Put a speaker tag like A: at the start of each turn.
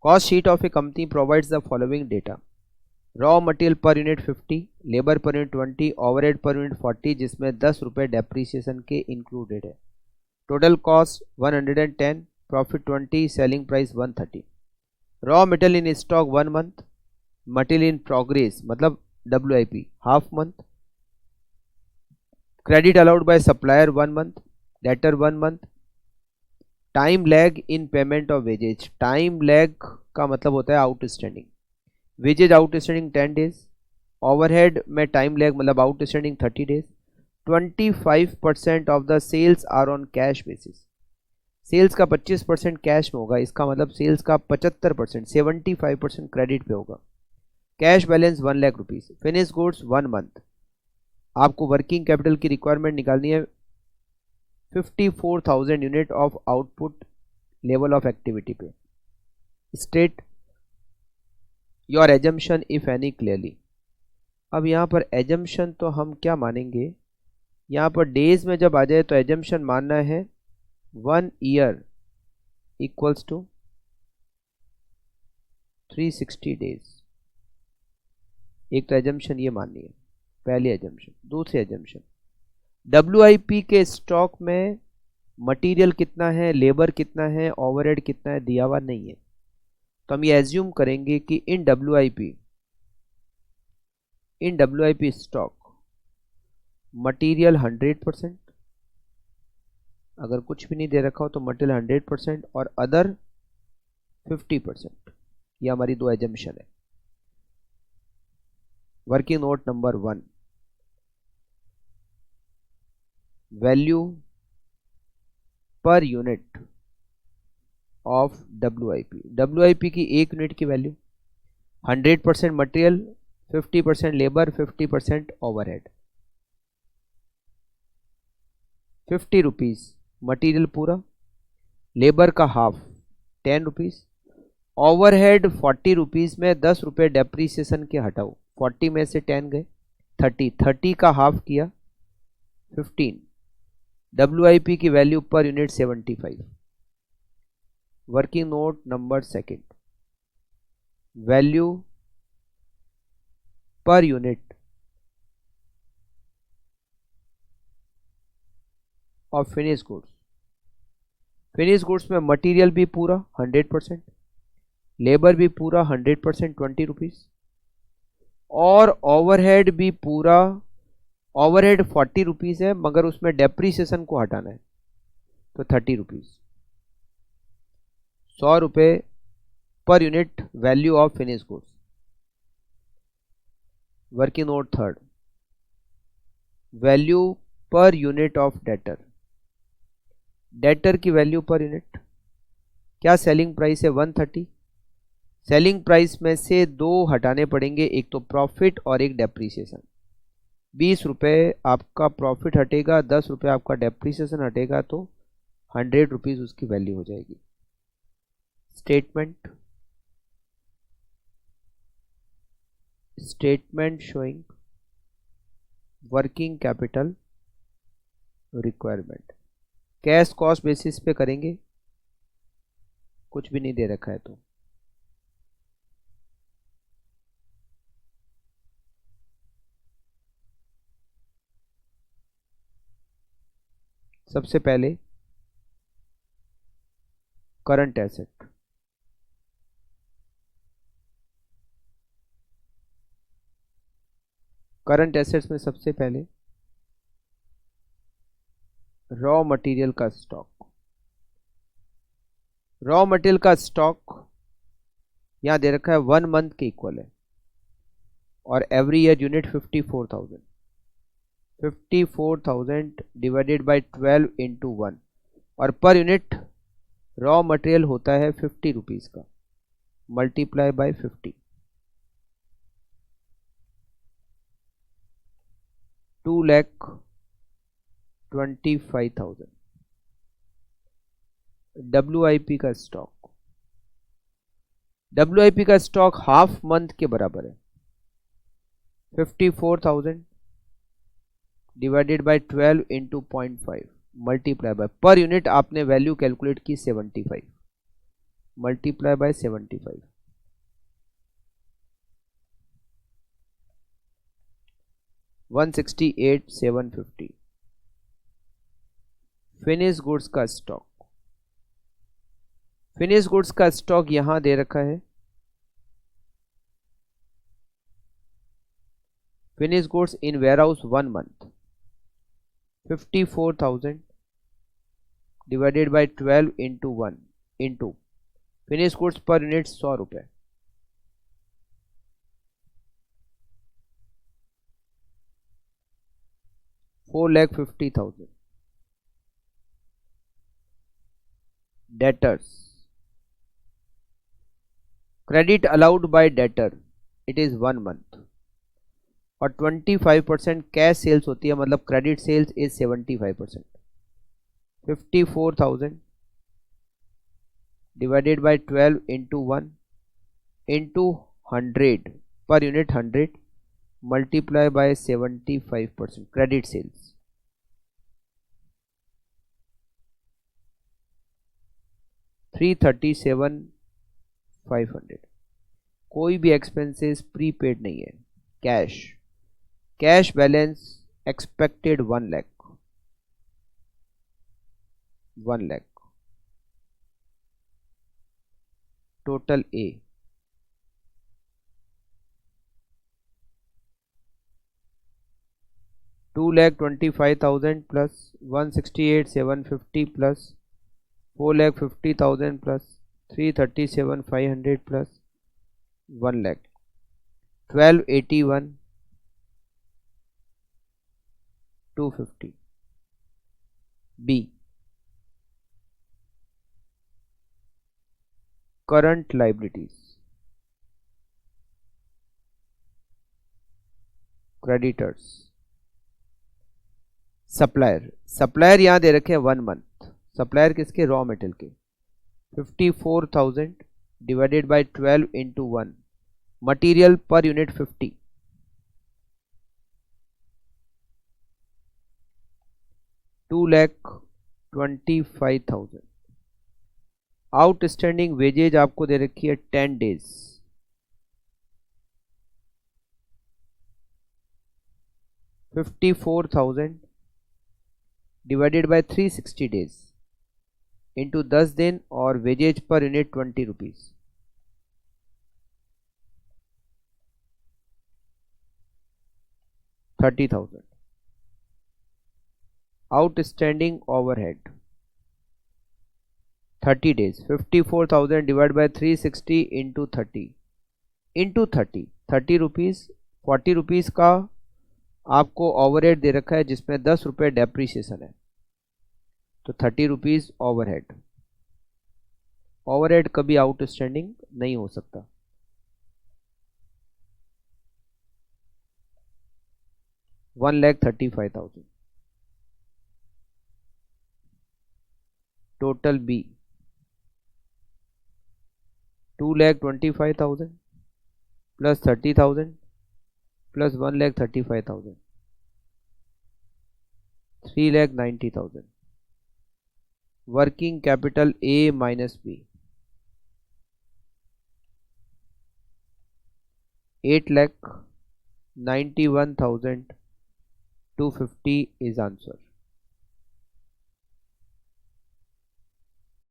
A: Cost sheet of a company provides the following data. Raw material per unit 50, labour per unit 20, overhead per unit 40, जिसमें 10 रुपये depreciation के included है। Total cost 110, profit 20, selling price 130। Raw material in stock 1 month, material in progress मतलब WIP half month, credit allowed by supplier 1 month, debtor 1 month, time lag in payment of wages. Time lag का मतलब होता है outstanding. Wages outstanding 10 days, overhead में time lag मतलब outstanding 30 days. 25% of the sales are on cash basis. Sales का 25% cash में होगा, इसका मतलब सेल्स का 75%, 75% क्रेडिट पे होगा। Cash balance 1 lakh rupees. Finish goods 1 month. आपको वर्किंग कैपिटल की रिक्वायरमेंट निकालनी है 54,000 unit of output level of activity पे। State your assumption if any clearly. अब यहाँ पर एजम्पशन तो हम क्या मानेंगे, यहाँ पर डेज में जब आ जाए तो एजम्पशन मानना है 1 ईयर इक्वल्स टू 360 डेज। एक तो एजम्पशन ये माननी है, पहली एजम्पशन। दूसरी एजम्पशन, WIP के स्टॉक में मटेरियल कितना है, लेबर कितना है, ओवरहेड कितना है, दिया हुआ नहीं है। तो हम ये एज्यूम करेंगे कि इन WIP स्टॉक मटेरियल 100%, अगर कुछ भी नहीं दे रखा हो तो मटेरियल 100% और अदर 50%। ये हमारी दो एजम्पशन है। Working note number 1, value per unit of WIP की एक यूनिट की value 100% material, 50% labour, 50% overhead. 50 rupees material पूरा, लेबर का हाफ 10 रुपीज, ओवरहेड 40 रुपीज में 10 रुपये डेप्रीसिएशन के हटाओ, 40 में से 10 गए, 30 का हाफ किया 15। WIP की value per unit 75। Working note number 2, value per unit of finish goods. Finish goods में मटेरियल भी पूरा 100%, लेबर भी पूरा 100% 20 रुपीज, और ओवरहेड भी पूरा। ओवरहेड 40 रुपीज है मगर उसमें डेप्रीसिएशन को हटाना है तो 30 रुपीज। 100 रुपये per unit value of finish goods. Working note 3, value per unit of debtor. Debtor की वैल्यू पर यूनिट क्या, सेलिंग प्राइस है 130, सेलिंग प्राइस में से 2 हटाने पड़ेंगे, एक तो प्रॉफिट और एक डेप्रीसिएशन। 20 रुपये आपका प्रॉफिट हटेगा, 10 रुपये आपका डेप्रीसिएशन हटेगा, तो 100 रुपीज उसकी वैल्यू हो जाएगी। Statement showing working capital requirement. Cash cost basis पे करेंगे, कुछ भी नहीं दे रखा है तो। सबसे पहले करंट एसेट। करंट एसेट्स में सबसे पहले रॉ मटेरियल का स्टॉक। रॉ मटेरियल का स्टॉक यहां दे रखा है 1 मंथ के इक्वल है, और every year unit 54,000। 54,000 divided by 12 into 1, और पर यूनिट रॉ मटेरियल होता है 50 रुपीज का, मल्टीप्लाई बाय 50। 2,25,000। WIP का स्टॉक। WIP का स्टॉक हाफ मंथ के बराबर है, 54,000 divided by 12 into 0.5 multiply by, per unit आपने वैल्यू कैलकुलेट की 75। multiply by 75. 168,750. फिनिश गुड्स का स्टॉक, फिनिश गुड्स का स्टॉक यहां दे रखा है। Finish goods in warehouse 1 month 54,000 divided by 12 into 1 into finish goods per unit 100 रुपए, 4,50,000. Debtors, credit allowed by debtor, it is 1 month और 25% कैश सेल्स होती है, मतलब credit sales is 75%. 54,000 divided by 12 into 1 into 100 per unit 100 multiply by 75% credit sales, 337,500. कोई भी expenses prepaid नहीं है. Cash, cash balance expected 1 lakh, 1 lakh. Total A, $2,25,000 plus 168,750 plus 4,50,000 plus 337,500 plus 1 lakh, 12,81,250. B, current liabilities, creditors, supplier. Supplier यहां दे रखे हैं 1 month. Supplier किसके? Raw material के. 54,000 divided by 12 into 1, material per unit 50, 2,25,000. Outstanding wages आपको दे रखी है 10 days, 54,000 divided by 360 days into 10 दिन और wages per unit 20 rupees, 30,000. Outstanding overhead 30 days, 54,000 divide by 360 into 30 into 30 rupees, 40 rupees का आपको ओवरहेड दे रखा है जिसमें 10 रुपये डेप्रीशिएशन है, तो 30 रुपीज ओवरहेड. ओवरहेड कभी आउटस्टैंडिंग नहीं हो सकता. $1,35,000. Total B 2,25,000 plus 30,000 plus 1,35,000, 3,90,000. Working capital A minus B 8,91,250 is answer.